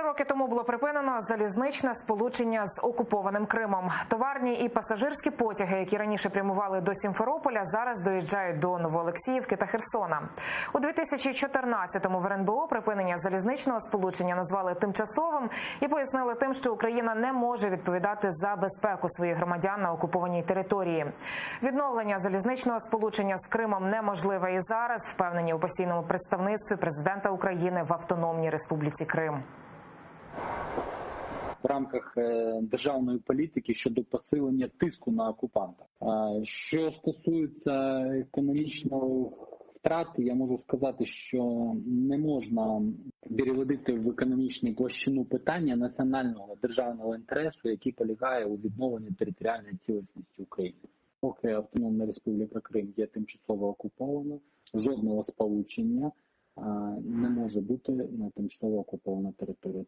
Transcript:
роки тому було припинено залізничне сполучення з окупованим Кримом. Товарні і пасажирські потяги, які раніше прямували до Сімферополя, зараз доїжджають до Новоолексіївки та Херсона. У 2014-му в РНБО припинення залізничного сполучення назвали тимчасовим і пояснили тим, що Україна не може відповідати за безпеку своїх громадян на окупованій території. Відновлення залізничного сполучення з Кримом неможливе і зараз, впевнені у постійному представництві президента України в Автономній Республіці Крим. В рамках державної політики щодо посилення тиску на окупанта. Що стосується економічної втрати, я можу сказати, що не можна переводити в економічну площину питання національного державного інтересу, який полягає у відновленні територіальної цілісності України. Поки Автономна Республіка Крим є тимчасово окупована, жодного сполучення не може бути на тимчасово окупованій території.